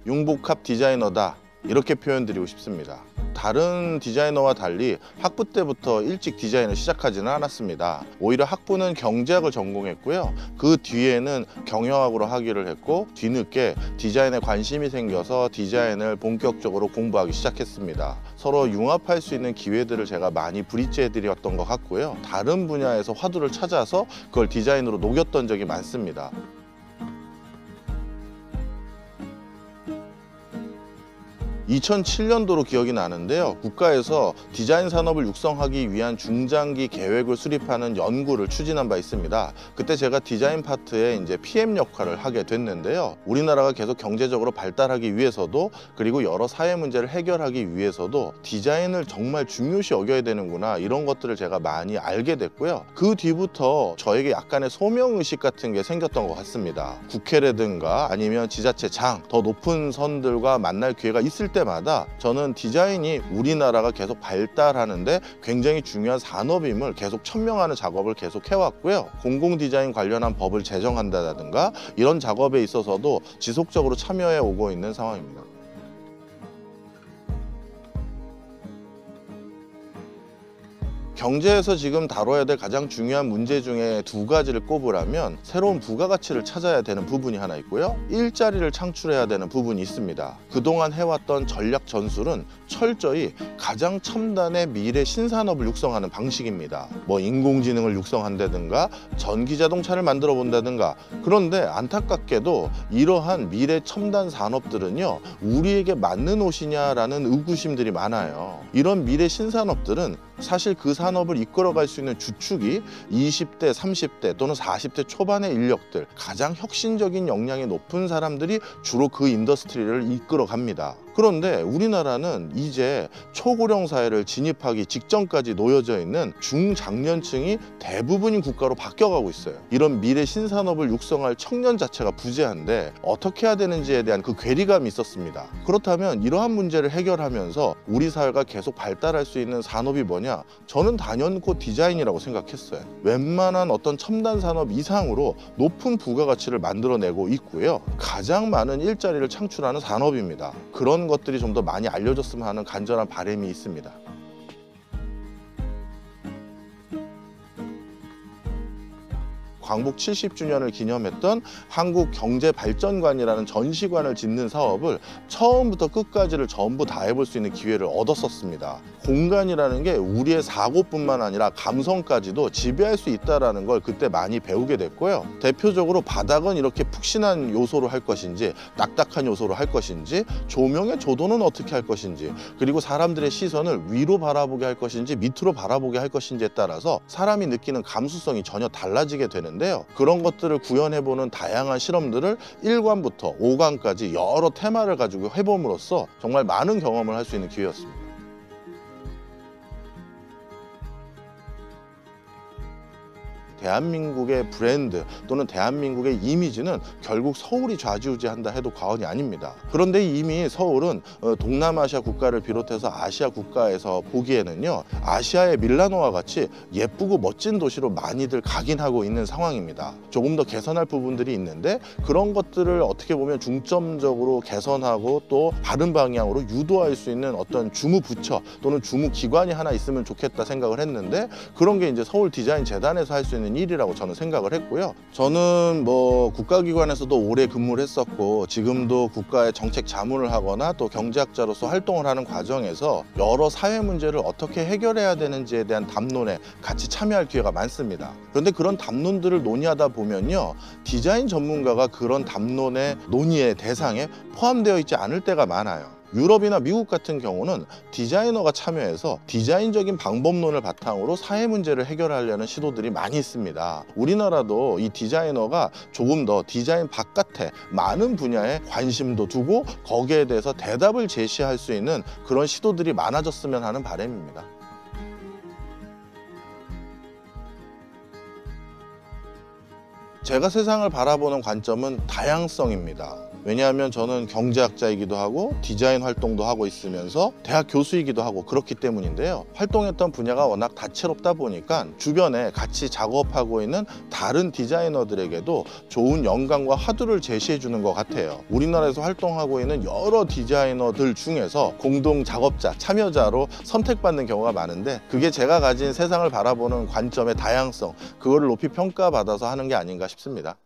융복합 디자이너다, 이렇게 표현드리고 싶습니다. 다른 디자이너와 달리 학부 때부터 일찍 디자인을 시작하지는 않았습니다. 오히려 학부는 경제학을 전공했고요. 그 뒤에는 경영학으로 학위를 했고, 뒤늦게 디자인에 관심이 생겨서 디자인을 본격적으로 공부하기 시작했습니다. 서로 융합할 수 있는 기회들을 제가 많이 브릿지해 드렸던 것 같고요. 다른 분야에서 화두를 찾아서 그걸 디자인으로 녹였던 적이 많습니다. 2007년도로 기억이 나는데요. 국가에서 디자인 산업을 육성하기 위한 중장기 계획을 수립하는 연구를 추진한 바 있습니다. 그때 제가 디자인 파트에 이제 PM 역할을 하게 됐는데요. 우리나라가 계속 경제적으로 발달하기 위해서도, 그리고 여러 사회 문제를 해결하기 위해서도 디자인을 정말 중요시 여겨야 되는구나, 이런 것들을 제가 많이 알게 됐고요. 그 뒤부터 저에게 약간의 소명의식 같은 게 생겼던 것 같습니다. 국회라든가 아니면 지자체장, 더 높은 선들과 만날 기회가 있을 때마다 저는 디자인이 우리나라가 계속 발달하는데 굉장히 중요한 산업임을 계속 천명하는 작업을 계속 해왔고요. 공공 디자인 관련한 법을 제정한다든가 이런 작업에 있어서도 지속적으로 참여해 오고 있는 상황입니다. 경제에서 지금 다뤄야 될 가장 중요한 문제 중에 두 가지를 꼽으라면 새로운 부가가치를 찾아야 되는 부분이 하나 있고요. 일자리를 창출해야 되는 부분이 있습니다. 그동안 해왔던 전략 전술은 철저히 가장 첨단의 미래 신산업을 육성하는 방식입니다. 뭐 인공지능을 육성한다든가 전기자동차를 만들어 본다든가. 그런데 안타깝게도 이러한 미래 첨단 산업들은요, 우리에게 맞는 옷이냐라는 의구심들이 많아요. 이런 미래 신산업들은 사실 그 산업을 이끌어갈 수 있는 주축이 20대, 30대 또는 40대 초반의 인력들, 가장 혁신적인 역량이 높은 사람들이 주로 그 인더스트리를 이끌어 갑니다. 그런데 우리나라는 이제 초고령 사회를 진입하기 직전까지 놓여져 있는 중장년층이 대부분인 국가로 바뀌어가고 있어요. 이런 미래 신산업을 육성할 청년 자체가 부재한데 어떻게 해야 되는지에 대한 그 괴리감이 있었습니다. 그렇다면 이러한 문제를 해결하면서 우리 사회가 계속 발달할 수 있는 산업이 뭐냐? 저는 단연코 디자인이라고 생각했어요. 웬만한 어떤 첨단 산업 이상으로 높은 부가가치를 만들어내고 있고요. 가장 많은 일자리를 창출하는 산업입니다. 그런 것들이 좀 더 많이 알려졌으면 하는 간절한 바람이 있습니다. 광복 70주년을 기념했던 한국경제발전관이라는 전시관을 짓는 사업을 처음부터 끝까지를 전부 다 해볼 수 있는 기회를 얻었었습니다. 공간이라는 게 우리의 사고뿐만 아니라 감성까지도 지배할 수 있다는 걸 그때 많이 배우게 됐고요. 대표적으로 바닥은 이렇게 푹신한 요소로 할 것인지, 딱딱한 요소로 할 것인지, 조명의 조도는 어떻게 할 것인지, 그리고 사람들의 시선을 위로 바라보게 할 것인지 밑으로 바라보게 할 것인지에 따라서 사람이 느끼는 감수성이 전혀 달라지게 되는데요. 그런 것들을 구현해보는 다양한 실험들을 1관부터 5관까지 여러 테마를 가지고 해봄으로써 정말 많은 경험을 할 수 있는 기회였습니다. 대한민국의 브랜드 또는 대한민국의 이미지는 결국 서울이 좌지우지한다 해도 과언이 아닙니다. 그런데 이미 서울은 동남아시아 국가를 비롯해서 아시아 국가에서 보기에는요, 아시아의 밀라노와 같이 예쁘고 멋진 도시로 많이들 각인하고 있는 상황입니다. 조금 더 개선할 부분들이 있는데 그런 것들을 어떻게 보면 중점적으로 개선하고 또 바른 방향으로 유도할 수 있는 어떤 주무부처 또는 주무기관이 하나 있으면 좋겠다 생각을 했는데, 그런 게 이제 서울디자인재단에서 할 수 있는 일이라고 저는 생각을 했고요. 저는 뭐 국가기관에서도 오래 근무를 했었고 지금도 국가의 정책 자문을 하거나 또 경제학자로서 활동을 하는 과정에서 여러 사회 문제를 어떻게 해결해야 되는지에 대한 담론에 같이 참여할 기회가 많습니다. 그런데 그런 담론들을 논의하다 보면요, 디자인 전문가가 그런 담론의 논의의 대상에 포함되어 있지 않을 때가 많아요. 유럽이나 미국 같은 경우는 디자이너가 참여해서 디자인적인 방법론을 바탕으로 사회 문제를 해결하려는 시도들이 많이 있습니다. 우리나라도 이 디자이너가 조금 더 디자인 바깥에 많은 분야에 관심도 두고 거기에 대해서 대답을 제시할 수 있는 그런 시도들이 많아졌으면 하는 바람입니다. 제가 세상을 바라보는 관점은 다양성입니다. 왜냐하면 저는 경제학자이기도 하고 디자인 활동도 하고 있으면서 대학 교수이기도 하고 그렇기 때문인데요. 활동했던 분야가 워낙 다채롭다 보니까 주변에 같이 작업하고 있는 다른 디자이너들에게도 좋은 영감과 화두를 제시해 주는 것 같아요. 우리나라에서 활동하고 있는 여러 디자이너들 중에서 공동 작업자, 참여자로 선택받는 경우가 많은데 그게 제가 가진 세상을 바라보는 관점의 다양성, 그거를 높이 평가받아서 하는 게 아닌가 싶습니다.